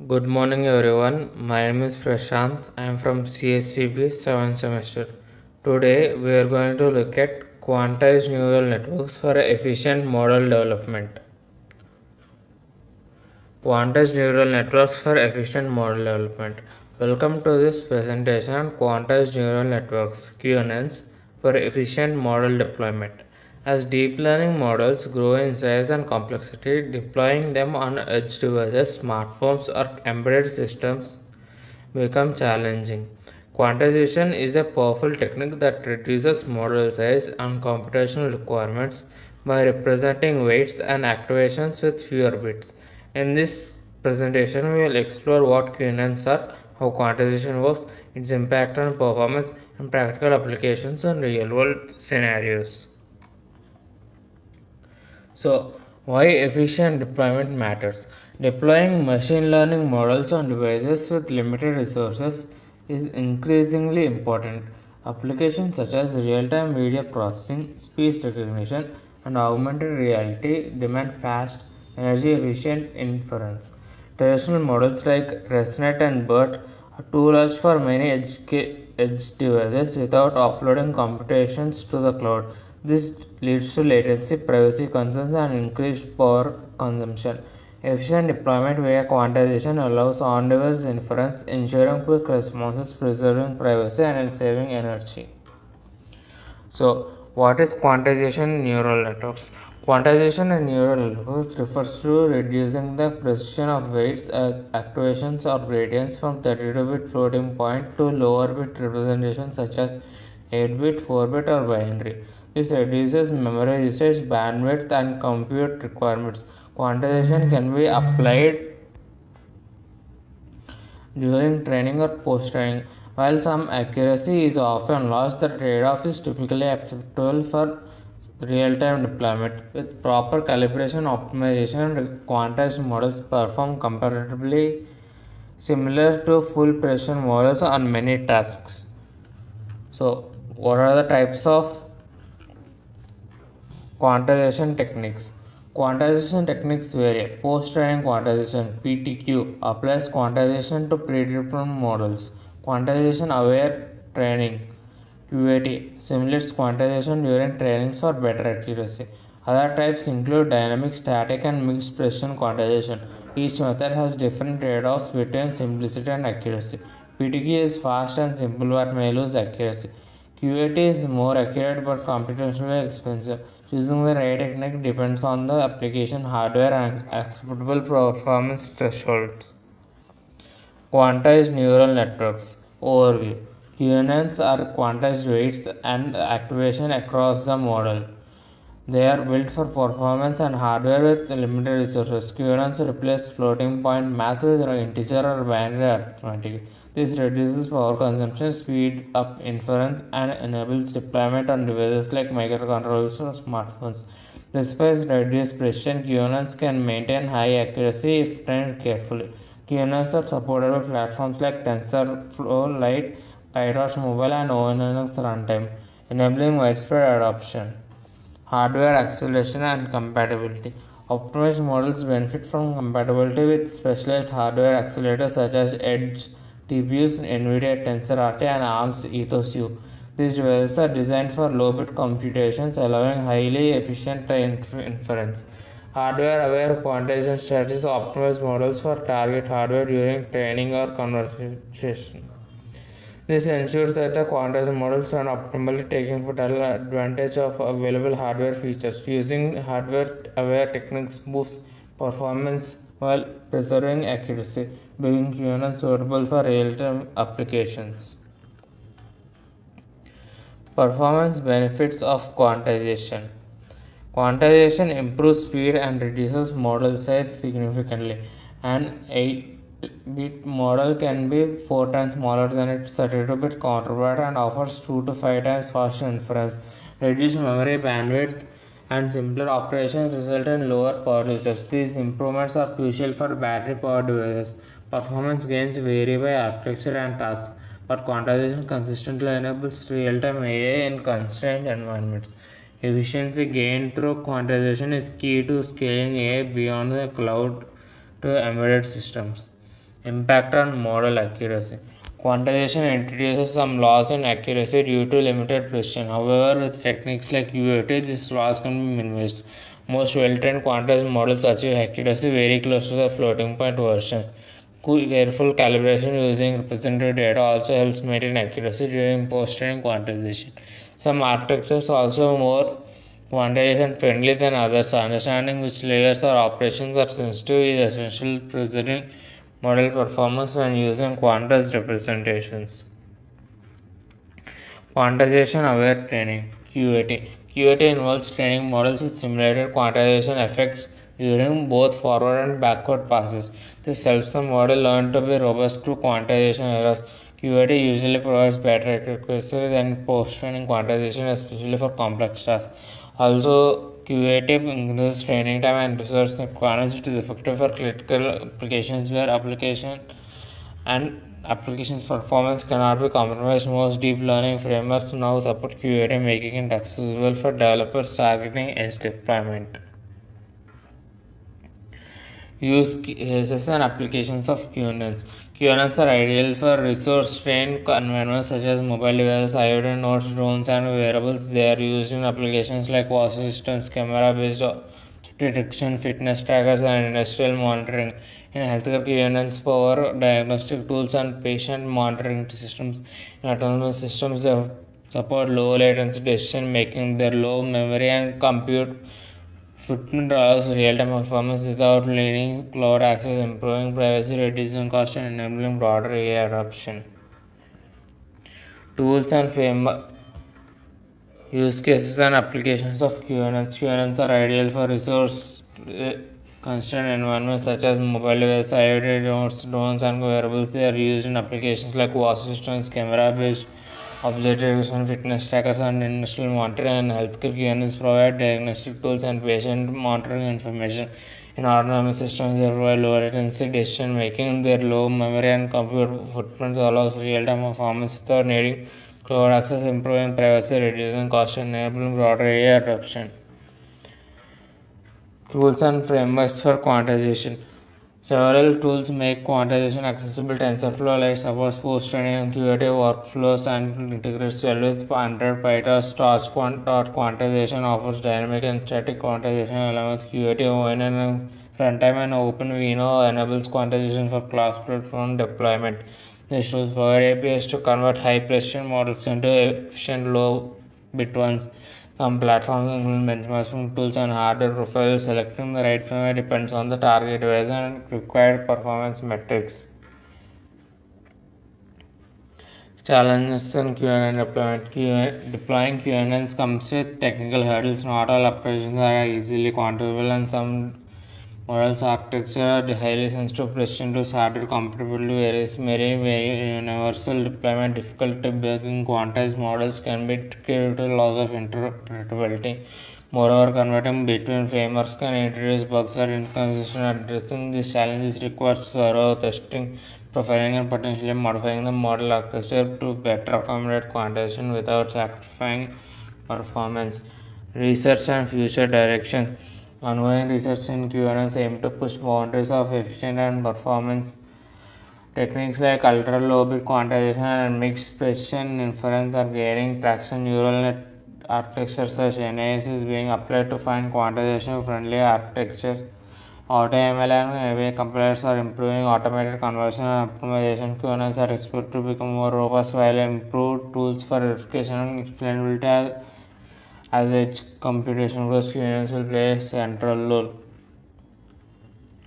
Good morning, everyone. My name is Prashant. I am from CSCB 7th semester. Today, we are going to look at quantized neural networks for efficient model development. Quantized neural networks for efficient model development. Welcome to this presentation on quantized neural networks (QNNs) for efficient model deployment. As deep learning models grow in size and complexity, deploying them on edge devices, smartphones, or embedded systems become challenging. Quantization is a powerful technique that reduces model size and computational requirements by representing weights and activations with fewer bits. In this presentation, we will explore what QNNs are, how quantization works, its impact on performance, and practical applications in real world scenarios. So, why efficient deployment matters? Deploying machine learning models on devices with limited resources is increasingly important. Applications such as real time video processing, speech recognition, and augmented reality demand fast, energy efficient inference. Traditional models like ResNet and BERT are too large for many edge devices without offloading computations to the cloud. This leads to latency, privacy concerns, and increased power consumption. Efficient deployment via quantization allows on device inference, ensuring quick responses, preserving privacy, and saving energy. So, what is quantization in neural networks? Quantization in neural networks refers to reducing the precision of weights, activations, or gradients from 32-bit floating point to lower bit representations such as 8-bit, 4-bit, or binary. This reduces memory usage, bandwidth, and compute requirements. Quantization can be applied during training or post training. While some accuracy is often lost, the trade off is typically acceptable for real time deployment. With proper calibration optimization, quantized models perform comparatively similar to full precision models on many tasks. So, what are the types of quantization techniques? Quantization techniques vary. Post-training quantization (PTQ) applies quantization to predetermined models. Quantization-aware training (QAT) simulates quantization during trainings for better accuracy. Other types include dynamic, static, and mixed precision quantization. Each method has different trade-offs between simplicity and accuracy. PTQ is fast and simple but may lose accuracy. QAT is more accurate but computationally expensive. Choosing the right technique depends on the application, hardware, and acceptable performance thresholds. Quantized neural networks overview. QNNs are quantized weights and activation across the model. They are built for performance and hardware with limited resources. QNNs replace floating point math with integer or binary arithmetic. This reduces power consumption, speeds up inference, and enables deployment on devices like microcontrollers or smartphones. Despite reduced precision, QNNs can maintain high accuracy if trained carefully. QNNs are supported by platforms like TensorFlow Lite, PyTorch Mobile, and ONNX Runtime, enabling widespread adoption. Hardware acceleration and compatibility. Optimized models benefit from compatibility with specialized hardware accelerators such as Edge TPUs, NVIDIA TensorRT, and ARM's EthosU. These devices are designed for low-bit computations, allowing highly efficient inference. Hardware-aware quantization strategies optimize models for target hardware during training or conversation. This ensures that the quantized models are optimally taking full advantage of available hardware features. Using hardware-aware techniques boosts performance while preserving accuracy, making QNN suitable for real-time applications. Performance benefits of quantization. Quantization improves speed and reduces model size significantly. An 8-bit model can be 4 times smaller than its 32-bit counterpart and offers 2 to 5 times faster inference. Reduced memory bandwidth and simpler operations result in lower power usage. These improvements are crucial for battery powered devices. Performance gains vary by architecture and task, but quantization consistently enables real-time AI in constrained environments. Efficiency gained through quantization is key to scaling AI beyond the cloud to embedded systems. Impact on model accuracy. Quantization introduces some loss in accuracy due to limited precision. However, with techniques like UAT, this loss can be minimized. Most well-trained quantized models achieve accuracy very close to the floating point version. Careful calibration using representative data also helps maintain accuracy during post-training quantization. Some architectures also more quantization friendly than others. Understanding which layers or operations are sensitive is essential to preserving model performance when using quantized representations. Quantization aware training QAT. QAT involves training models with simulated quantization effects during both forward and backward passes. This helps the model learn to be robust to quantization errors. QAT usually provides better accuracy than post-training quantization, especially for complex tasks. Also, QAT increases training time and resource requirements. It is effective for critical applications where applications performance cannot be compromised. Most deep learning frameworks now support QA, making it accessible for developers targeting edge deployment. Use cases and applications of QNNs. QNNs are ideal for resource-strained environments such as mobile devices, IoT nodes, drones, and wearables. They are used in applications like water systems, camera-based detection, fitness trackers, and industrial monitoring. In healthcare, QNNs power diagnostic tools and patient monitoring systems. In autonomous systems, they support low latency decision making. Their low memory and compute footprint allows real-time performance without needing cloud access, improving privacy, reducing cost, and enabling broader AI adoption. Tools and framework. Use cases and applications of QNNs. QNNs are ideal for resource constrained environments such as mobile devices, IoT nodes, drones, and wearables. They are used in applications like water systems, camera-based observation, fitness trackers, and industrial monitoring. And healthcare QNNs provide diagnostic tools and patient monitoring information. In autonomous systems, they provide low latency decision making. Their low memory and compute footprints allows real-time performance without needing cloud access, improving privacy, reducing cost, and enabling broader AI adoption. Tools and frameworks for quantization. Several tools make quantization accessible. TensorFlow like supports post-training and curative workflows and integrates well with Android PyTorch. Quantization offers dynamic and static quantization along with curative ONN and runtime, and OpenVINO enables quantization for cross-platform deployment. These tools provide APIs to convert high-precision models into efficient low-bit ones. Some platforms include benchmarking tools and hardware profiles. Selecting the right firmware depends on the target device and required performance metrics. Challenges in QNN deployment. Deploying QNNs comes with technical hurdles. Not all applications are easily quantifiable, and some models architecture are highly sensitive. Precision to hardware compatibility varies. Very universal deployment difficulty. Building quantized models can be tricky due to loss of interpretability. Moreover, converting between frameworks can introduce bugs or inconsistency. Addressing these challenges requires thorough testing, profiling, and potentially modifying the model architecture to better accommodate quantization without sacrificing performance. Research and future direction. Ongoing research in QNNs aim to push boundaries of efficient and performance. Techniques like ultra-low bit quantization and mixed precision inference are gaining traction. Neural net architecture such NAS is being applied to find quantization-friendly architecture. AutoML and AI compilers are improving automated conversion and optimization. QNNs are expected to become more robust while improved tools for verification and explainability as edge computation grows. QNNs will play a central role.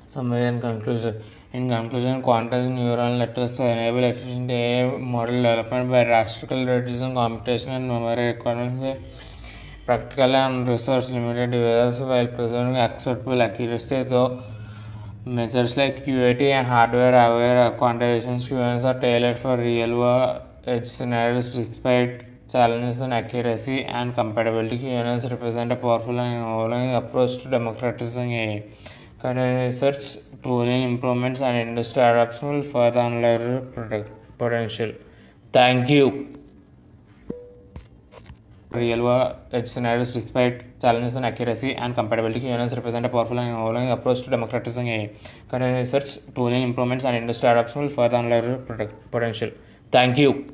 Summary and conclusion. In conclusion, quantized neural networks enable efficient AI model development by drastically reducing computation and memory requirements, practical and resource limited devices while preserving acceptable accuracy. Though measures like QAT and hardware aware quantization QNNs are tailored for real world edge scenarios despite challenges in accuracy and compatibility. QNNs represent a powerful and evolving approach to democratizing AI. Continuous research, tooling improvements, and industry adoption will further unlock potential. Thank you. real-world edge scenarios despite challenges in accuracy and compatibility. QNNs represent a powerful and evolving approach to democratizing AI. Continued research, tooling improvements, and industry adoption will further unlock potential. Thank you.